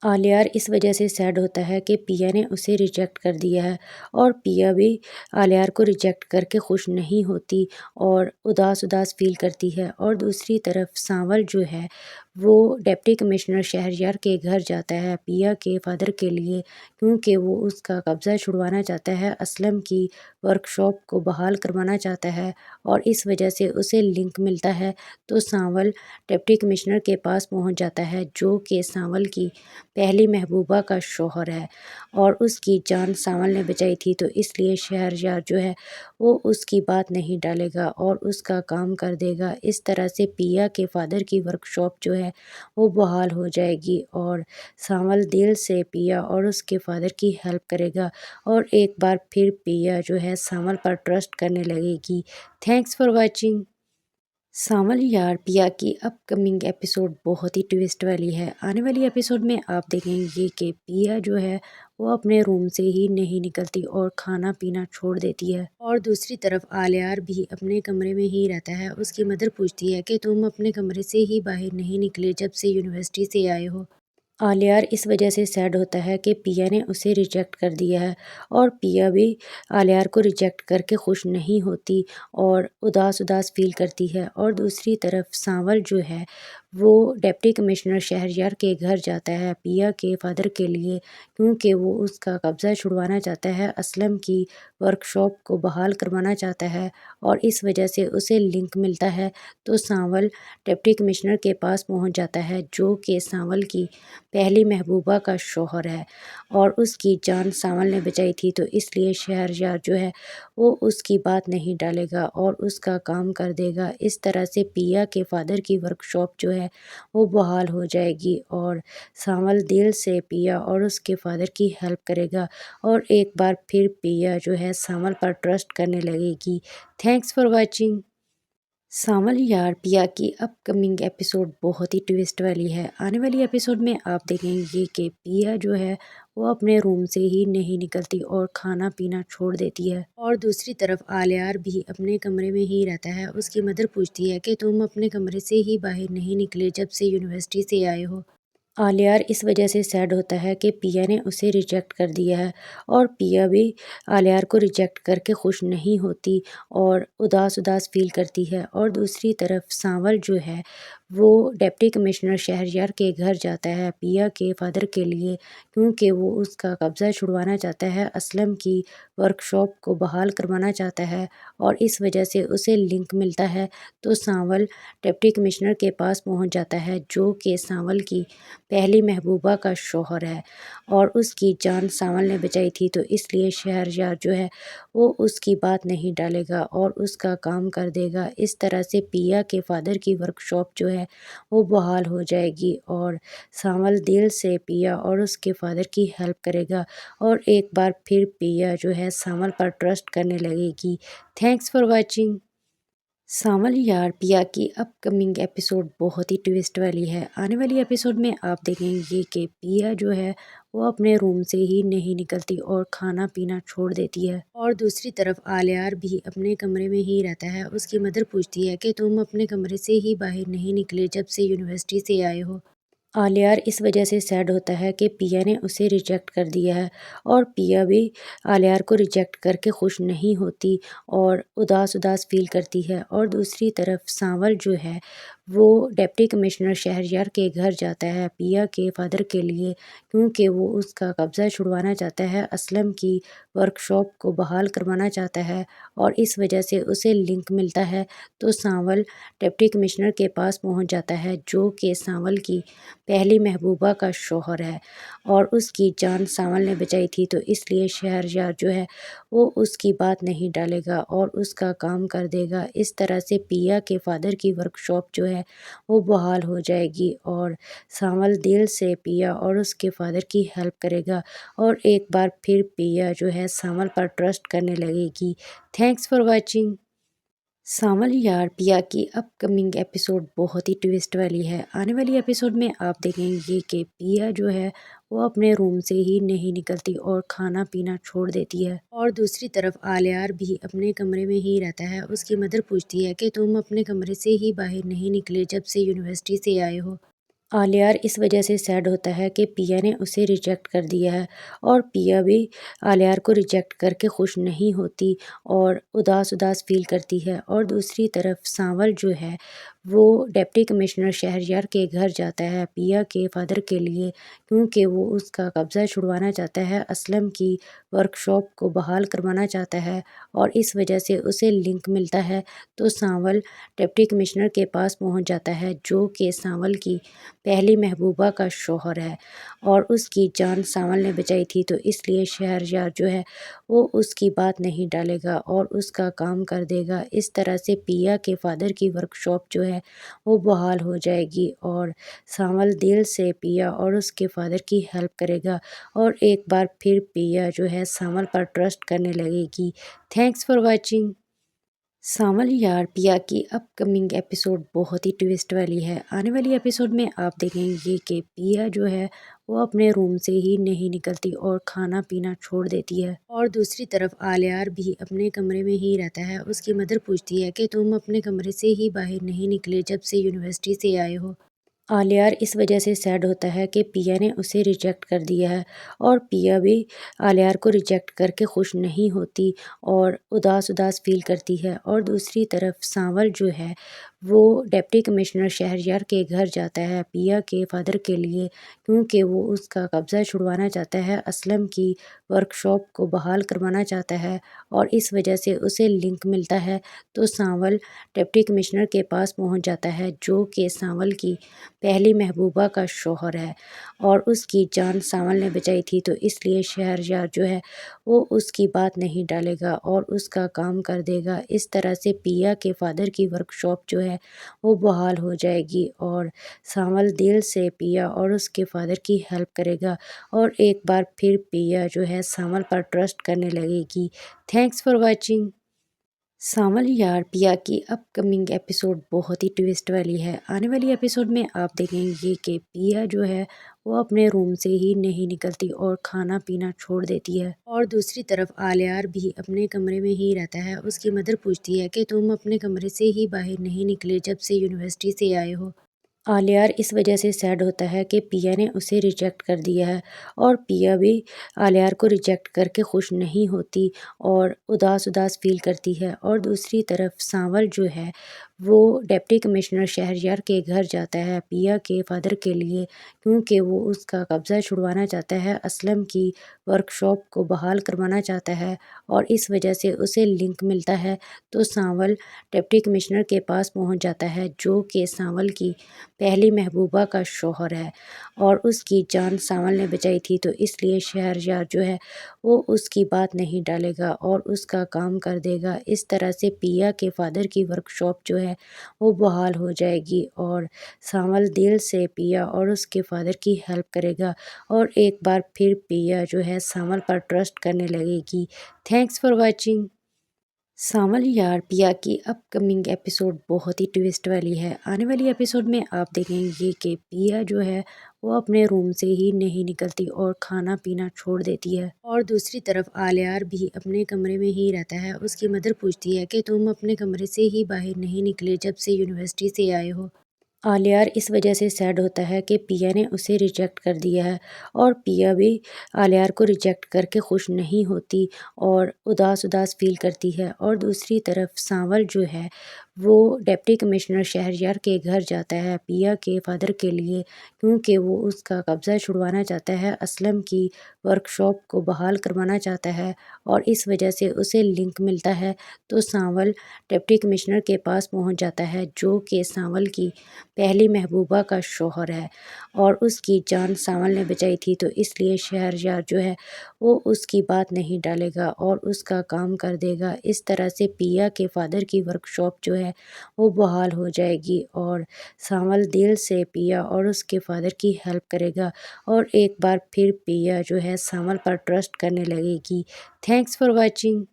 آلیار اس وجہ سے سیڈ ہوتا ہے کہ پیا نے اسے ریجیکٹ کر دیا ہے، اور پیا بھی آلیار کو ریجیکٹ کر کے خوش نہیں ہوتی اور اداس اداس فیل کرتی ہے۔ اور دوسری طرف سانول جو ہے وہ ڈپٹی کمشنر شہریار کے گھر جاتا ہے پیا کے فادر کے لیے، کیونکہ وہ اس کا قبضہ چھڑوانا چاہتا ہے، اسلم کی ورک شاپ کو بحال کروانا چاہتا ہے، اور اس وجہ سے اسے لنک ملتا ہے۔ تو سانول ڈپٹی کمشنر کے پاس پہنچ جاتا ہے، جو کہ سانول کی پہلی محبوبہ کا شوہر ہے، اور اس کی جان سانول نے بچائی تھی، تو اس لیے شہریار جو ہے وہ اس کی بات نہیں ڈالے گا اور اس کا کام کر دے گا۔ اس طرح سے پیا کے فادر کی ورک شاپ جو ہے وہ بحال ہو جائے گی، اور سانول دل سے پیا اور اس کے فادر کی ہیلپ کرے گا، اور ایک بار پھر پیا جو ہے سانول پر ٹرسٹ کرنے لگے گی۔ Thanks for watching. سانول یار پیا کی اپ کمنگ ایپیسوڈ بہت ہی ٹویسٹ والی ہے۔ آنے والی ایپیسوڈ میں آپ دیکھیں گے کہ پیا جو ہے وہ اپنے روم سے ہی نہیں نکلتی اور کھانا پینا چھوڑ دیتی ہے، اور دوسری طرف آلیار بھی اپنے کمرے میں ہی رہتا ہے۔ اس کی مدر پوچھتی ہے کہ تم اپنے کمرے سے ہی باہر نہیں نکلے جب سے یونیورسٹی سے آئے ہو۔ آلیار اس وجہ سے سیڈ ہوتا ہے کہ پیا نے اسے ریجیکٹ کر دیا ہے، اور پیا بھی آلیار کو ریجیکٹ کر کے خوش نہیں ہوتی اور اداس اداس فیل کرتی ہے۔ اور دوسری طرف سانول جو ہے وہ ڈپٹی کمشنر شہریار کے گھر جاتا ہے پیا کے فادر کے لیے، کیونکہ وہ اس کا قبضہ چھڑوانا چاہتا ہے، اسلم کی ورک شاپ کو بحال کروانا چاہتا ہے، اور اس وجہ سے اسے لنک ملتا ہے۔ تو سانول ڈپٹی کمشنر کے پاس پہنچ جاتا ہے، جو کہ سانول کی پہلی محبوبہ کا شوہر ہے، اور اس کی جان سانول نے بچائی تھی، تو اس لیے شہریار جو ہے وہ اس کی بات نہیں ڈالے گا اور اس کا کام کر دے گا۔ اس طرح سے پیا کے فادر کی ورک شاپ جو ہے وہ بحال ہو جائے گی، اور سانول دل سے پیا اور اس کے فادر کی ہیلپ کرے گا، اور ایک بار پھر پیا جو ہے سانول پر ٹرسٹ کرنے لگے گی۔ Thanks for watching. سانول یار پیا کی اپ کمنگ ایپیسوڈ بہت ہی ٹویسٹ والی ہے۔ آنے والی ایپیسوڈ میں آپ دیکھیں گے کہ پیا جو ہے وہ اپنے روم سے ہی نہیں نکلتی اور کھانا پینا چھوڑ دیتی ہے، اور دوسری طرف آلیار بھی اپنے کمرے میں ہی رہتا ہے۔ اس کی مدر پوچھتی ہے کہ تم اپنے کمرے سے ہی باہر نہیں نکلے جب سے یونیورسٹی سے آئے ہو۔ آلیار اس وجہ سے سیڈ ہوتا ہے کہ پیا نے اسے ریجیکٹ کر دیا ہے، اور پیا بھی آلیار کو ریجیکٹ کر کے خوش نہیں ہوتی اور اداس اداس فیل کرتی ہے۔ اور دوسری طرف سانول جو ہے وہ ڈپٹی کمشنر شہریار کے گھر جاتا ہے پیا کے فادر کے لیے، کیونکہ وہ اس کا قبضہ چھڑوانا چاہتا ہے، اسلم کی ورک شاپ کو بحال کروانا چاہتا ہے، اور اس وجہ سے اسے لنک ملتا ہے۔ تو سانول ڈپٹی کمشنر کے پاس پہنچ جاتا ہے، جو کہ سانول کی پہلی محبوبہ کا شوہر ہے، اور اس کی جان سانول نے بچائی تھی، تو اس لیے شہریار جو ہے وہ اس کی بات نہیں ڈالے گا اور اس کا کام کر دے گا۔ اس طرح سے پیا کے فادر کی ورک شاپ جو ہے وہ بحال ہو جائے گی، اور سانول دل سے پیا اور اس کے فادر کی ہیلپ کرے گا، اور ایک بار پھر پیا جو ہے سانول پر ٹرسٹ کرنے لگے گی۔ Thanks for watching. سانول یار پیا کی اپ کمنگ ایپیسوڈ بہت ہی ٹویسٹ والی ہے۔ آنے والی ایپیسوڈ میں آپ دیکھیں گے کہ پیا جو ہے وہ اپنے روم سے ہی نہیں نکلتی اور کھانا پینا چھوڑ دیتی ہے، اور دوسری طرف آلیار بھی اپنے کمرے میں ہی رہتا ہے۔ اس کی مدر پوچھتی ہے کہ تم اپنے کمرے سے ہی باہر نہیں نکلے جب سے یونیورسٹی سے آئے ہو۔ آلیار اس وجہ سے سیڈ ہوتا ہے کہ پیا نے اسے ریجیکٹ کر دیا ہے، اور پیا بھی آلیار کو ریجیکٹ کر کے خوش نہیں ہوتی اور اداس اداس فیل کرتی ہے۔ اور دوسری طرف سانول جو ہے وہ ڈپٹی کمشنر شہریار کے گھر جاتا ہے پیا کے فادر کے لیے، کیونکہ وہ اس کا قبضہ چھڑوانا چاہتا ہے، اسلم کی ورک شاپ کو بحال کروانا چاہتا ہے، اور اس وجہ سے اسے لنک ملتا ہے تو سانول ڈپٹی کمشنر کے پاس پہنچ جاتا ہے، جو کہ سانول کی پہلی محبوبہ کا شوہر ہے، اور اس کی جان سانول نے بچائی تھی، تو اس لیے شہریار جو ہے وہ اس کی بات نہیں ڈالے گا اور اس کا کام کر دے گا۔ اس طرح سے پیا کے فادر کی ورک شاپ جو ہے وہ بحال ہو جائے گی، اور سانول دل سے پیا اور اس کے فادر کی ہیلپ کرے گا، اور ایک بار پھر پیا جو ہے سانول پر ٹرسٹ کرنے لگے گی۔ Thanks for watching. سانول یار پیا کی اپ کمنگ ایپیسوڈ بہت ہی ٹویسٹ والی ہے۔ آنے والی ایپیسوڈ میں آپ دیکھیں گے کہ پیا جو ہے وہ اپنے روم سے ہی نہیں نکلتی اور کھانا پینا چھوڑ دیتی ہے، اور دوسری طرف آلیار بھی اپنے کمرے میں ہی رہتا ہے۔ اس کی مدر پوچھتی ہے کہ تم اپنے کمرے سے ہی باہر نہیں نکلے جب سے یونیورسٹی سے آئے ہو۔ آلیار اس وجہ سے سیڈ ہوتا ہے کہ پیا نے اسے ریجیکٹ کر دیا ہے، اور پیا بھی آلیار کو ریجیکٹ کر کے خوش نہیں ہوتی اور اداس اداس فیل کرتی ہے۔ اور دوسری طرف سانول جو ہے وہ ڈپٹی کمشنر شہریار کے گھر جاتا ہے پیا کے فادر کے لیے، کیونکہ وہ اس کا قبضہ چھڑوانا چاہتا ہے، اسلم کی ورک شاپ کو بحال کروانا چاہتا ہے، اور اس وجہ سے اسے لنک ملتا ہے تو سانول ڈپٹی کمشنر کے پاس پہنچ جاتا ہے، جو کہ سانول کی پہلی محبوبہ کا شوہر ہے، اور اس کی جان سانول نے بچائی تھی، تو اس لیے شہریار جو ہے وہ اس کی بات نہیں ڈالے گا اور اس کا کام کر دے گا۔ اس طرح سے پیا کے فادر کی ورک شاپ جو ہے وہ بحال ہو جائے گی، اور سانول دل سے پیا اور اس کے فادر کی ہیلپ کرے گا، اور ایک بار پھر پیا جو ہے سانول پر ٹرسٹ کرنے لگے گی۔ Thanks for watching. سانول یار پیا کی اپ کمنگ ایپیسوڈ بہت ہی ٹویسٹ والی ہے۔ آنے والی ایپیسوڈ میں آپ دیکھیں گے کہ پیا جو ہے وہ اپنے روم سے ہی نہیں نکلتی اور کھانا پینا چھوڑ دیتی ہے، اور دوسری طرف آلیار بھی اپنے کمرے میں ہی رہتا ہے۔ اس کی مدر پوچھتی ہے کہ تم اپنے کمرے سے ہی باہر نہیں نکلے جب سے یونیورسٹی سے آئے ہو۔ آلیار اس وجہ سے سیڈ ہوتا ہے کہ پیا نے اسے ریجیکٹ کر دیا ہے، اور پیا بھی آلیار کو ریجیکٹ کر کے خوش نہیں ہوتی اور اداس اداس فیل کرتی ہے۔ اور دوسری طرف سانول جو ہے وہ ڈپٹی کمشنر شہریار کے گھر جاتا ہے پیا کے فادر کے لیے، کیونکہ وہ اس کا قبضہ چھڑوانا چاہتا ہے، اسلم کی ورک شاپ کو بحال کروانا چاہتا ہے، اور اس وجہ سے اسے لنک ملتا ہے تو سانول ڈپٹی کمشنر کے پاس پہنچ جاتا ہے، جو کہ سانول کی پہلی محبوبہ کا شوہر ہے، اور اس کی جان سانول نے بچائی تھی، تو اس لیے شہریار جو ہے وہ اس کی بات نہیں ڈالے گا اور اس کا کام کر دے گا۔ اس طرح سے پیا کے فادر کی ورک شاپ جو ہے وہ بحال ہو جائے گی، اور سانول دل سے پیا اور اس کے فادر کی ہیلپ کرے گا، اور ایک بار پھر پیا جو ہے سانول پر ٹرسٹ کرنے لگے گی۔ Thanks for watching. سانول یار پیا کی اپ کمنگ ایپیسوڈ بہت ہی ٹویسٹ والی ہے۔ آنے والی ایپیسوڈ میں آپ دیکھیں گے کہ پیا جو ہے وہ اپنے روم سے ہی نہیں نکلتی اور کھانا پینا چھوڑ دیتی ہے، اور دوسری طرف آلیار بھی اپنے کمرے میں ہی رہتا ہے۔ اس کی مدر پوچھتی ہے کہ تم اپنے کمرے سے ہی باہر نہیں نکلے جب سے یونیورسٹی سے آئے ہو۔ آلیار اس وجہ سے سیڈ ہوتا ہے کہ پیا نے اسے ریجیکٹ کر دیا ہے، اور پیا بھی آلیار کو ریجیکٹ کر کے خوش نہیں ہوتی اور اداس اداس فیل کرتی ہے۔ اور دوسری طرف سانول جو ہے وہ ڈپٹی کمشنر شہریار کے گھر جاتا ہے پیا کے فادر کے لیے، کیونکہ وہ اس کا قبضہ چھڑوانا چاہتا ہے، اسلم کی ورک شاپ کو بحال کروانا چاہتا ہے، اور اس وجہ سے اسے لنک ملتا ہے تو سانول ڈپٹی کمشنر کے پاس پہنچ جاتا ہے، جو کہ سانول کی پہلی محبوبہ کا شوہر ہے، اور اس کی جان سانول نے بچائی تھی، تو اس لیے شہریار جو ہے وہ اس کی بات نہیں ڈالے گا اور اس کا کام کر دے گا۔ اس طرح سے پیا کے فادر کی ورک شاپ جو ہے وہ بحال ہو جائے گی، اور سانول دل سے پیا اور اس کے فادر کی ہیلپ کرے گا، اور ایک بار پھر پیا جو ہے سانول پر ٹرسٹ کرنے لگے گی۔ Thanks for watching. سانول یار پیا کی اپ کمنگ ایپیسوڈ بہت ہی ٹویسٹ والی ہے۔ آنے والی ایپیسوڈ میں آپ دیکھیں گے کہ پیا جو ہے وہ اپنے روم سے ہی نہیں نکلتی اور کھانا پینا چھوڑ دیتی ہے، اور دوسری طرف آلیار بھی اپنے کمرے میں ہی رہتا ہے۔ اس کی مدر پوچھتی ہے کہ تم اپنے کمرے سے ہی باہر نہیں نکلے جب سے یونیورسٹی سے آئے ہو۔ آلیار اس وجہ سے سیڈ ہوتا ہے کہ پیا نے اسے ریجیکٹ کر دیا ہے، اور پیا بھی آلیار کو ریجیکٹ کر کے خوش نہیں ہوتی اور اداس اداس فیل کرتی ہے۔ اور دوسری طرف سانول جو ہے وہ ڈپٹی کمشنر شہریار کے گھر جاتا ہے پیا کے فادر کے لیے، کیونکہ وہ اس کا قبضہ چھڑوانا چاہتا ہے، اسلم کی ورک شاپ کو بحال کروانا چاہتا ہے، اور اس وجہ سے اسے لنک ملتا ہے تو سانول ڈپٹی کمشنر کے پاس پہنچ جاتا ہے، جو کہ سانول کی پہلی محبوبہ کا شوہر ہے، اور اس کی جان سانول نے بچائی تھی، تو اس لیے شہریار جو ہے وہ اس کی بات نہیں ڈالے گا اور اس کا کام کر دے گا۔ اس طرح سے پیا کے فادر کی ورک شاپ جو ہے وہ بحال ہو جائے گی، اور سانول دل سے پیا اور اس کے فادر کی ہیلپ کرے گا، اور ایک بار پھر پیا جو ہے سانول پر ٹرسٹ کرنے لگے گی۔ Thanks for watching.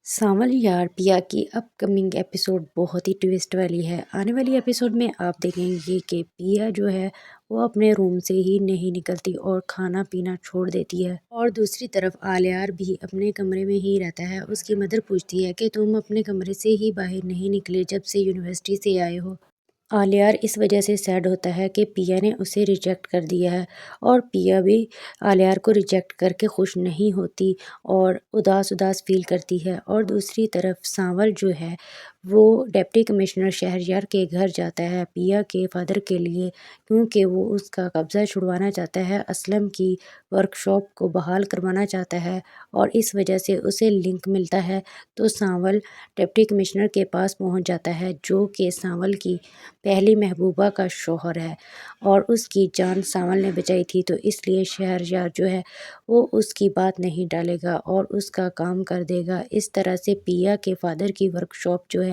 سانول یار پیا کی اپ کمنگ ایپیسوڈ بہت ہی ٹویسٹ والی ہے۔ آنے والی ایپیسوڈ میں آپ دیکھیں گے کہ پیا جو ہے وہ اپنے روم سے ہی نہیں نکلتی اور کھانا پینا چھوڑ دیتی ہے، اور دوسری طرف آلیار بھی اپنے کمرے میں ہی رہتا ہے۔ اس کی مدر پوچھتی ہے کہ تم اپنے کمرے سے ہی باہر نہیں نکلے جب سے یونیورسٹی سے آئے ہو۔ آلیار اس وجہ سے سیڈ ہوتا ہے کہ پیا نے اسے ریجیکٹ کر دیا ہے، اور پیا بھی آلیار کو ریجیکٹ کر کے خوش نہیں ہوتی اور اداس اداس فیل کرتی ہے۔ اور دوسری طرف سانول جو ہے وہ ڈپٹی کمشنر شہریار کے گھر جاتا ہے پیا کے فادر کے لیے، کیونکہ وہ اس کا قبضہ چھڑوانا چاہتا ہے، اسلم کی ورک شاپ کو بحال کروانا چاہتا ہے، اور اس وجہ سے اسے لنک ملتا ہے تو سانول ڈپٹی کمشنر کے پاس پہنچ جاتا ہے، جو کہ سانول کی پہلی محبوبہ کا شوہر ہے، اور اس کی جان سانول نے بچائی تھی، تو اس لیے شہریار جو ہے وہ اس کی بات نہیں ڈالے گا اور اس کا کام کر دے گا۔ اس طرح سے پیا کے فادر کی ورک شاپ جو ہے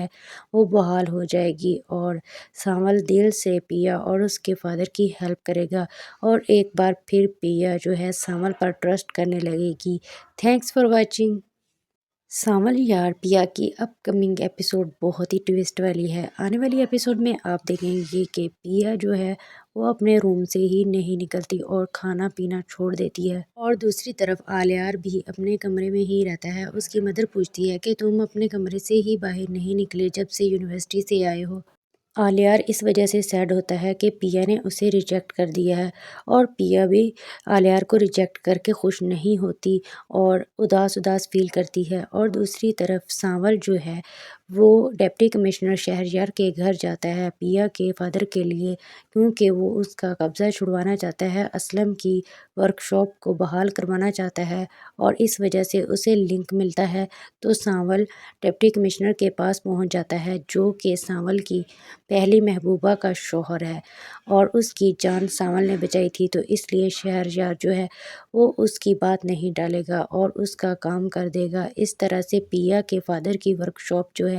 وہ بحال ہو جائے گی، اور سانول دل سے پیا اور اس کے فادر کی ہیلپ کرے گا، اور ایک بار پھر پیا جو ہے سانول پر ٹرسٹ کرنے لگے گی۔ Thanks for watching. سانول یار پیا کی اپ کمنگ ایپیسوڈ بہت ہی ٹویسٹ والی ہے۔ آنے والی ایپیسوڈ میں آپ دیکھیں گے کہ پیا جو ہے وہ اپنے روم سے ہی نہیں نکلتی اور کھانا پینا چھوڑ دیتی ہے، اور دوسری طرف آلیار بھی اپنے کمرے میں ہی رہتا ہے۔ اس کی مدر پوچھتی ہے کہ تم اپنے کمرے سے ہی باہر نہیں نکلے جب سے یونیورسٹی سے آئے ہو۔ آلیار اس وجہ سے سیڈ ہوتا ہے کہ پیا نے اسے ریجیکٹ کر دیا ہے، اور پیا بھی آلیار کو ریجیکٹ کر کے خوش نہیں ہوتی اور اداس اداس فیل کرتی ہے۔ اور دوسری طرف سانول جو ہے وہ ڈپٹی کمشنر شہریار کے گھر جاتا ہے پیا کے فادر کے لیے، کیونکہ وہ اس کا قبضہ چھڑوانا چاہتا ہے، اسلم کی ورک شاپ کو بحال کروانا چاہتا ہے، اور اس وجہ سے اسے لنک ملتا ہے تو سانول ڈپٹی کمشنر کے پاس پہنچ جاتا ہے، جو کہ سانول کی پہلی محبوبہ کا شوہر ہے، اور اس کی جان سانول نے بچائی تھی، تو اس لیے شہریار جو ہے وہ اس کی بات نہیں ڈالے گا اور اس کا کام کر دے گا۔ اس طرح سے پیا کے فادر کی ورک شاپ جو ہے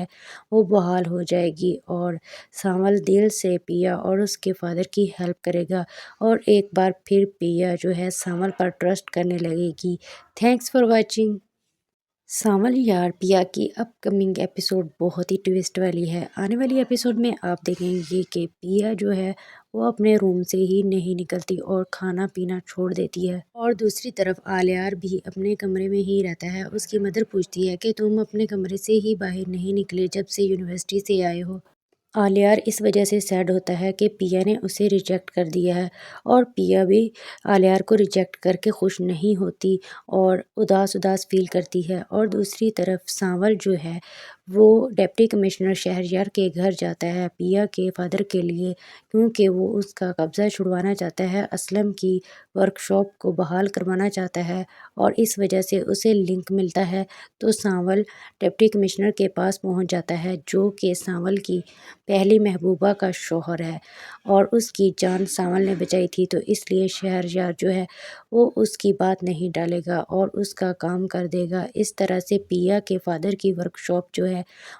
وہ بحال ہو جائے گی، اور سانول دل سے پیا اور اس کے فادر کی ہیلپ کرے گا، اور ایک بار پھر پیا جو ہے سانول پر ٹرسٹ کرنے لگے گی۔ Thanks for watching. سانول یار پیا کی اپ کمنگ ایپیسوڈ بہت ہی ٹویسٹ والی ہے۔ آنے والی ایپیسوڈ میں آپ دیکھیں گے کہ پیا جو ہے وہ اپنے روم سے ہی نہیں نکلتی اور کھانا پینا چھوڑ دیتی ہے، اور دوسری طرف آلیار بھی اپنے کمرے میں ہی رہتا ہے۔ اس کی مدر پوچھتی ہے کہ تم اپنے کمرے سے ہی باہر نہیں نکلے جب سے یونیورسٹی سے آئے ہو۔ آلیار اس وجہ سے سیڈ ہوتا ہے کہ پیا نے اسے ریجیکٹ کر دیا ہے، اور پیا بھی آلیار کو ریجیکٹ کر کے خوش نہیں ہوتی اور اداس اداس فیل کرتی ہے۔ اور دوسری طرف سانول جو ہے وہ ڈپٹی کمشنر شہریار کے گھر جاتا ہے پیا کے فادر کے لیے، کیونکہ وہ اس کا قبضہ چھڑوانا چاہتا ہے، اسلم کی ورک شاپ کو بحال کروانا چاہتا ہے، اور اس وجہ سے اسے لنک ملتا ہے تو سانول ڈپٹی کمشنر کے پاس پہنچ جاتا ہے، جو کہ سانول کی پہلی محبوبہ کا شوہر ہے، اور اس کی جان سانول نے بچائی تھی، تو اس لیے شہریار جو ہے وہ اس کی بات نہیں ڈالے گا اور اس کا کام کر دے گا۔ اس طرح سے پیا کے فادر کی ورک شاپ جو ہے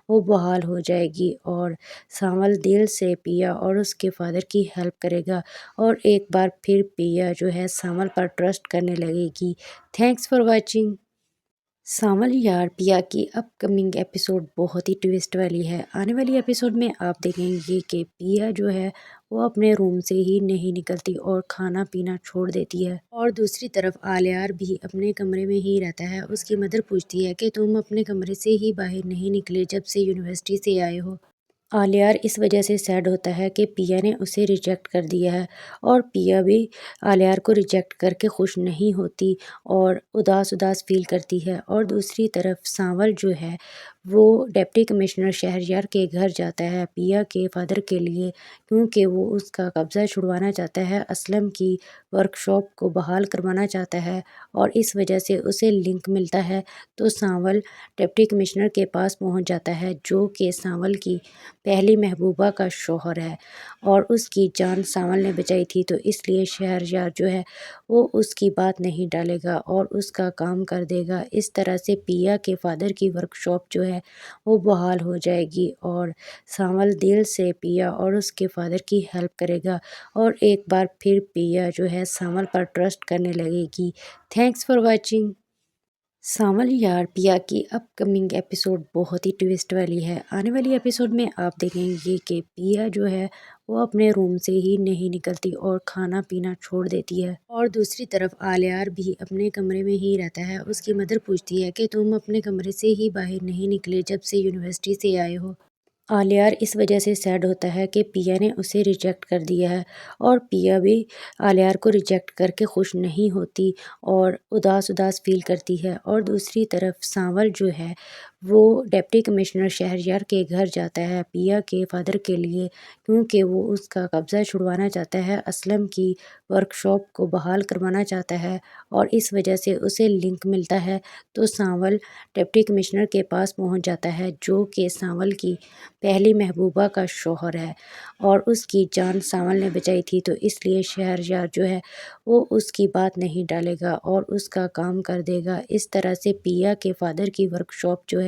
وہ بحال ہو جائے گی، اور سانول دل سے پیا اور اس کے فادر کی ہیلپ کرے گا، اور ایک بار پھر پیا جو ہے سانول پر ٹرسٹ کرنے لگے گی۔ Thanks for watching. سانول یار پیا کی اپ کمنگ ایپیسوڈ بہت ہی ٹویسٹ والی ہے۔ آنے والی ایپیسوڈ میں آپ دیکھیں گے کہ پیا جو ہے وہ اپنے روم سے ہی نہیں نکلتی اور کھانا پینا چھوڑ دیتی ہے، اور دوسری طرف آلیار بھی اپنے کمرے میں ہی رہتا ہے۔ اس کی مدر پوچھتی ہے کہ تم اپنے کمرے سے ہی باہر نہیں نکلے جب سے یونیورسٹی سے آئے ہو۔ آلیار اس وجہ سے سیڈ ہوتا ہے کہ پیا نے اسے ریجیکٹ کر دیا ہے، اور پیا بھی آلیار کو ریجیکٹ کر کے خوش نہیں ہوتی اور اداس اداس فیل کرتی ہے۔ اور دوسری طرف سانول جو ہے وہ ڈپٹی کمشنر شہریار کے گھر جاتا ہے پیا کے فادر کے لیے، کیونکہ وہ اس کا قبضہ چھڑوانا چاہتا ہے، اسلم کی ورک شاپ کو بحال کروانا چاہتا ہے، اور اس وجہ سے اسے لنک ملتا ہے تو سانول ڈپٹی کمشنر کے پاس پہنچ جاتا ہے، جو کہ سانول کی پہلی محبوبہ کا شوہر ہے، اور اس کی جان سانول نے بچائی تھی، تو اس لیے شہریار جو ہے وہ اس کی بات نہیں ڈالے گا اور اس کا کام کر دے گا۔ اس طرح سے پیا کے فادر کی ورک شاپ جو ہے وہ بحال ہو جائے گی، اور سانول دل سے پیا اور اس کے فادر کی ہیلپ کرے گا، اور ایک بار پھر پیا جو ہے سانول پر ٹرسٹ کرنے لگے گی۔ Thanks for watching. سانول یار پیا کی اپ کمنگ ایپیسوڈ بہت ہی ٹویسٹ والی ہے۔ آنے والی ایپیسوڈ میں آپ دیکھیں گے کہ پیا جو ہے وہ اپنے روم سے ہی نہیں نکلتی اور کھانا پینا چھوڑ دیتی ہے، اور دوسری طرف آلیار بھی اپنے کمرے میں ہی رہتا ہے۔ اس کی مدر پوچھتی ہے کہ تم اپنے کمرے سے ہی باہر نہیں نکلے جب سے یونیورسٹی سے آئے ہو۔ آلیار اس وجہ سے سیڈ ہوتا ہے کہ پیا نے اسے ریجیکٹ کر دیا ہے، اور پیا بھی آلیار کو ریجیکٹ کر کے خوش نہیں ہوتی اور اداس اداس فیل کرتی ہے۔ اور دوسری طرف سانول جو ہے وہ ڈپٹی کمشنر شہریار کے گھر جاتا ہے پیا کے فادر کے لیے، کیونکہ وہ اس کا قبضہ چھڑوانا چاہتا ہے، اسلم کی ورک شاپ کو بحال کروانا چاہتا ہے، اور اس وجہ سے اسے لنک ملتا ہے تو سانول ڈپٹی کمشنر کے پاس پہنچ جاتا ہے، جو کہ سانول کی پہلی محبوبہ کا شوہر ہے، اور اس کی جان سانول نے بچائی تھی، تو اس لیے شہریار جو ہے وہ اس کی بات نہیں ڈالے گا اور اس کا کام کر دے گا۔ اس طرح سے پیا کے فادر کی ورک شاپ جو ہے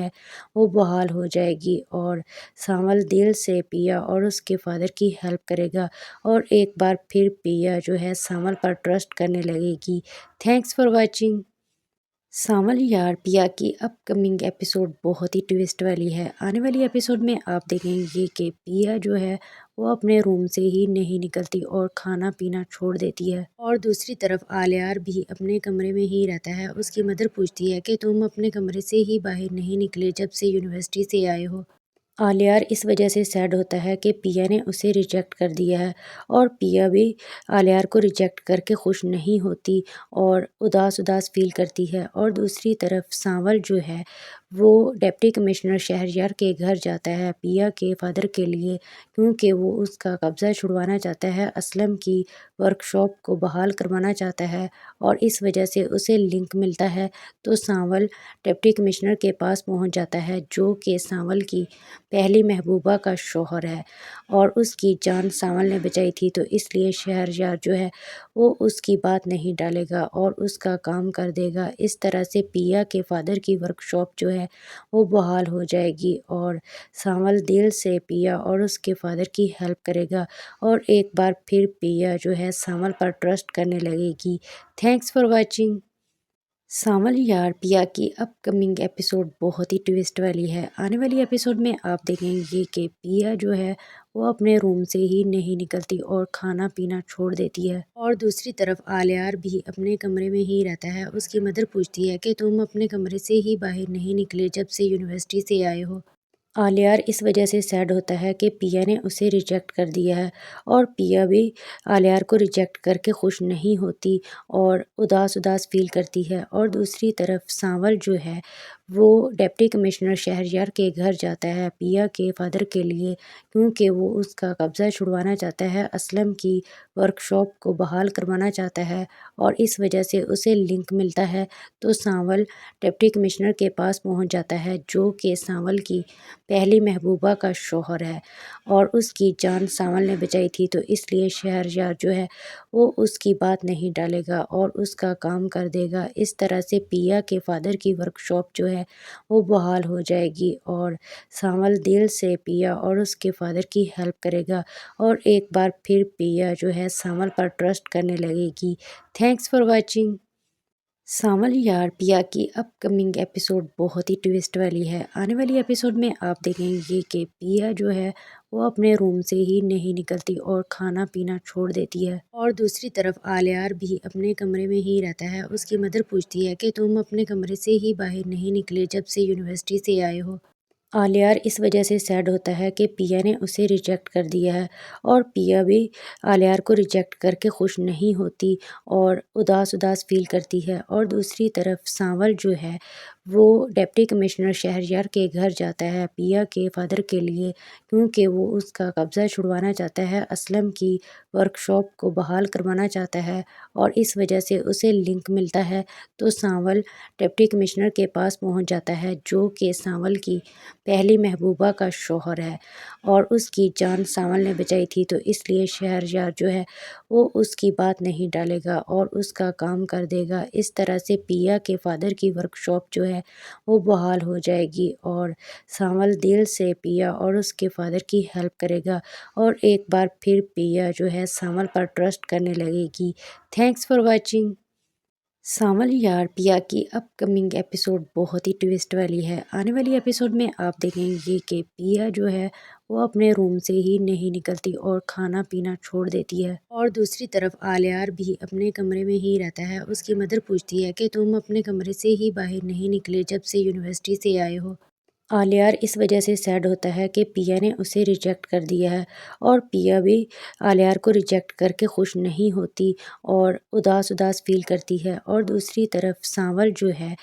وہ بحال ہو جائے گی، اور سانول دل سے پیا اور اس کے فادر کی ہیلپ کرے گا، اور ایک بار پھر پیا جو ہے سانول پر ٹرسٹ کرنے لگے گی۔ Thanks for watching. سانول یار پیا کی اپ کمنگ ایپیسوڈ بہت ہی ٹویسٹ والی ہے۔ آنے والی ایپیسوڈ میں آپ دیکھیں گے کہ پیا جو ہے وہ اپنے روم سے ہی نہیں نکلتی اور کھانا پینا چھوڑ دیتی ہے، اور دوسری طرف آلیار بھی اپنے کمرے میں ہی رہتا ہے۔ اس کی مدر پوچھتی ہے کہ تم اپنے کمرے سے ہی باہر نہیں نکلے جب سے یونیورسٹی سے آئے ہو۔ آلیار اس وجہ سے سیڈ ہوتا ہے کہ پیا نے اسے ریجیکٹ کر دیا ہے، اور پیا بھی آلیار کو ریجیکٹ کر کے خوش نہیں ہوتی اور اداس اداس فیل کرتی ہے۔ اور دوسری طرف سانول جو ہے وہ ڈپٹی کمشنر شہریار کے گھر جاتا ہے پیا کے فادر کے لیے، کیونکہ وہ اس کا قبضہ چھڑوانا چاہتا ہے، اسلم کی ورک شاپ کو بحال کروانا چاہتا ہے، اور اس وجہ سے اسے لنک ملتا ہے تو سانول ڈپٹی کمشنر کے پاس پہنچ جاتا ہے، جو کہ سانول کی پہلی محبوبہ کا شوہر ہے، اور اس کی جان سانول نے بچائی تھی، تو اس لیے شہریار جو ہے وہ اس کی بات نہیں ڈالے گا اور اس کا کام کر دے گا۔ اس طرح سے پیا کے فادر کی ورک شاپ جو ہے وہ بحال ہو جائے گی، اور سانول دل سے پیا اور اس کے فادر کی ہیلپ کرے گا، اور ایک بار پھر پیا جو ہے سانول پر ٹرسٹ کرنے لگے گی۔ Thanks for watching. سانول یار پیا کی اپ کمنگ ایپیسوڈ بہت ہی ٹویسٹ والی ہے۔ آنے والی ایپیسوڈ میں آپ دیکھیں گے کہ پیا جو ہے وہ اپنے روم سے ہی نہیں نکلتی اور کھانا پینا چھوڑ دیتی ہے، اور دوسری طرف آلیار بھی اپنے کمرے میں ہی رہتا ہے۔ اس کی مدر پوچھتی ہے کہ تم اپنے کمرے سے ہی باہر نہیں نکلے جب سے یونیورسٹی سے آئے ہو۔ آلیار اس وجہ سے سیڈ ہوتا ہے کہ پیا نے اسے ریجیکٹ کر دیا ہے، اور پیا بھی آلیار کو ریجیکٹ کر کے خوش نہیں ہوتی اور اداس اداس فیل کرتی ہے۔ اور دوسری طرف سانول جو ہے وہ ڈپٹی کمشنر شہریار کے گھر جاتا ہے پیا کے فادر کے لیے، کیونکہ وہ اس کا قبضہ چھڑوانا چاہتا ہے، اسلم کی ورک شاپ کو بحال کروانا چاہتا ہے، اور اس وجہ سے اسے لنک ملتا ہے تو سانول ڈپٹی کمشنر کے پاس پہنچ جاتا ہے، جو کہ سانول کی پہلی محبوبہ کا شوہر ہے، اور اس کی جان سانول نے بچائی تھی، تو اس لیے شہریار جو ہے وہ اس کی بات نہیں ڈالے گا اور اس کا کام کر دے گا۔ اس طرح سے پیا کے فادر کی ورک شاپ جو ہے وہ بحال ہو جائے گی، اور سانول دل سے پیا اور اس کے فادر کی ہیلپ کرے گا، اور ایک بار پھر پیا جو ہے سانول پر ٹرسٹ کرنے لگے گی۔ Thanks for watching. سانول یار پیا کی اپ کمنگ ایپیسوڈ بہت ہی ٹویسٹ والی ہے۔ آنے والی ایپیسوڈ میں آپ دیکھیں گے کہ پیا جو ہے وہ اپنے روم سے ہی نہیں نکلتی اور کھانا پینا چھوڑ دیتی ہے، اور دوسری طرف آلیار بھی اپنے کمرے میں ہی رہتا ہے۔ اس کی مدر پوچھتی ہے کہ تم اپنے کمرے سے ہی باہر نہیں نکلے جب سے یونیورسٹی سے آئے ہو۔ آلیار اس وجہ سے سیڈ ہوتا ہے کہ پیا نے اسے ریجیکٹ کر دیا ہے، اور پیا بھی آلیار کو ریجیکٹ کر کے خوش نہیں ہوتی اور اداس اداس فیل کرتی ہے۔ اور دوسری طرف سانول جو ہے وہ ڈپٹی کمشنر شہریار کے گھر جاتا ہے پیا کے فادر کے لیے، کیونکہ وہ اس کا قبضہ چھڑوانا چاہتا ہے، اسلم کی ورک شاپ کو بحال کروانا چاہتا ہے، اور اس وجہ سے اسے لنک ملتا ہے تو سانول ڈپٹی کمشنر کے پاس پہنچ جاتا ہے، جو کہ سانول کی پہلی محبوبہ کا شوہر ہے، اور اس کی جان سانول نے بچائی تھی، تو اس لیے شہریار جو ہے وہ اس کی بات نہیں ڈالے گا اور اس کا کام کر دے گا۔ اس طرح سے پیا کے فادر کی ورک شاپ جو ہے وہ بحال ہو جائے گی، اور سانول دل سے پیا اور اس کے فادر کی ہیلپ کرے گا، اور ایک بار پھر پیا جو ہے سانول پر ٹرسٹ کرنے لگے گی۔ Thanks for watching. سانول یار پیا کی اپ کمنگ ایپیسوڈ بہت ہی ٹویسٹ والی ہے۔ آنے والی ایپیسوڈ میں آپ دیکھیں گے کہ پیا جو ہے وہ اپنے روم سے ہی نہیں نکلتی اور کھانا پینا چھوڑ دیتی ہے، اور دوسری طرف آلیار بھی اپنے کمرے میں ہی رہتا ہے۔ اس کی مدر پوچھتی ہے کہ تم اپنے کمرے سے ہی باہر نہیں نکلے جب سے یونیورسٹی سے آئے ہو۔ آلیار اس وجہ سے سیڈ ہوتا ہے کہ پیا نے اسے ریجیکٹ کر دیا ہے، اور پیا بھی آلیار کو ریجیکٹ کر کے خوش نہیں ہوتی اور اداس اداس فیل کرتی ہے۔ اور دوسری طرف سانول جو ہے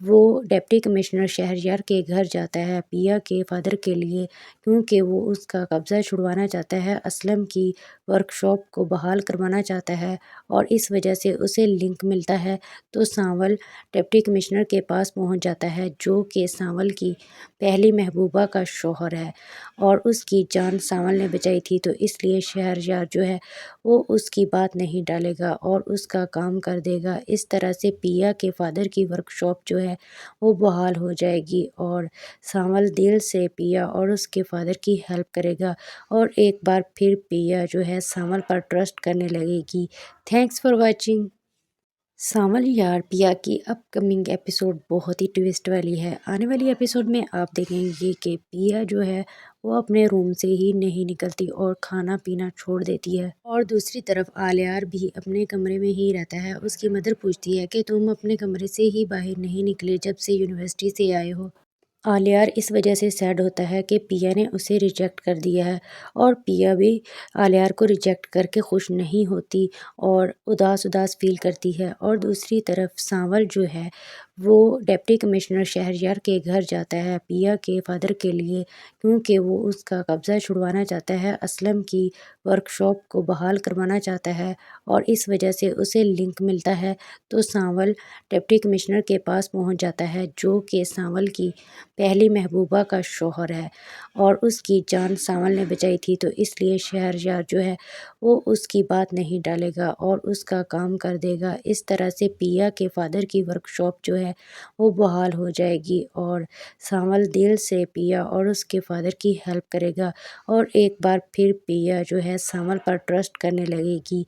وہ ڈپٹی کمشنر شہریار کے گھر جاتا ہے پیا کے فادر کے لیے، کیونکہ وہ اس کا قبضہ چھڑوانا چاہتا ہے، اسلم کی ورک شاپ کو بحال کروانا چاہتا ہے، اور اس وجہ سے اسے لنک ملتا ہے تو سانول ڈپٹی کمشنر کے پاس پہنچ جاتا ہے، جو کہ سانول کی پہلی محبوبہ کا شوہر ہے، اور اس کی جان سانول نے بچائی تھی، تو اس لیے شہریار جو ہے وہ اس کی بات نہیں ڈالے گا اور اس کا کام کر دے گا۔ اس طرح سے پیا کے فادر کی ورک شاپ جو ہے وہ بحال ہو جائے گی، اور سانول دل سے پیا اور اس کے فادر کی ہیلپ کرے گا، اور ایک بار پھر پیا جو ہے سانول پر ٹرسٹ کرنے لگے گی۔ Thanks for watching. سانول یار پیا کی اپ کمنگ ایپیسوڈ بہت ہی ٹویسٹ والی ہے۔ آنے والی ایپیسوڈ میں آپ دیکھیں گے کہ پیا جو ہے وہ اپنے روم سے ہی نہیں نکلتی اور کھانا پینا چھوڑ دیتی ہے، اور دوسری طرف آلیار بھی اپنے کمرے میں ہی رہتا ہے۔ اس کی مدر پوچھتی ہے کہ تم اپنے کمرے سے ہی باہر نہیں نکلے جب سے یونیورسٹی سے آئے ہو۔ آلیار اس وجہ سے سیڈ ہوتا ہے کہ پیا نے اسے ریجیکٹ کر دیا ہے، اور پیا بھی آلیار کو ریجیکٹ کر کے خوش نہیں ہوتی اور اداس اداس فیل کرتی ہے۔ اور دوسری طرف سانول جو ہے وہ ڈپٹی کمشنر شہریار کے گھر جاتا ہے پیا کے فادر کے لیے، کیونکہ وہ اس کا قبضہ چھڑوانا چاہتا ہے، اسلم کی ورک شاپ کو بحال کروانا چاہتا ہے، اور اس وجہ سے اسے لنک ملتا ہے تو سانول ڈپٹی کمشنر کے پاس پہنچ جاتا ہے، جو کہ سانول کی پہلی محبوبہ کا شوہر ہے، اور اس کی جان سانول نے بچائی تھی، تو اس لیے شہریار جو ہے وہ اس کی بات نہیں ڈالے گا اور اس کا کام کر دے گا۔ اس طرح سے پیا کے فادر کی ورک شاپ جو ہے وہ بحال ہو جائے گی، اور سانول دل سے پیا اور اس کے فادر کی ہیلپ کرے گا، اور ایک بار پھر پیا جو ہے سانول پر ٹرسٹ کرنے لگے گی۔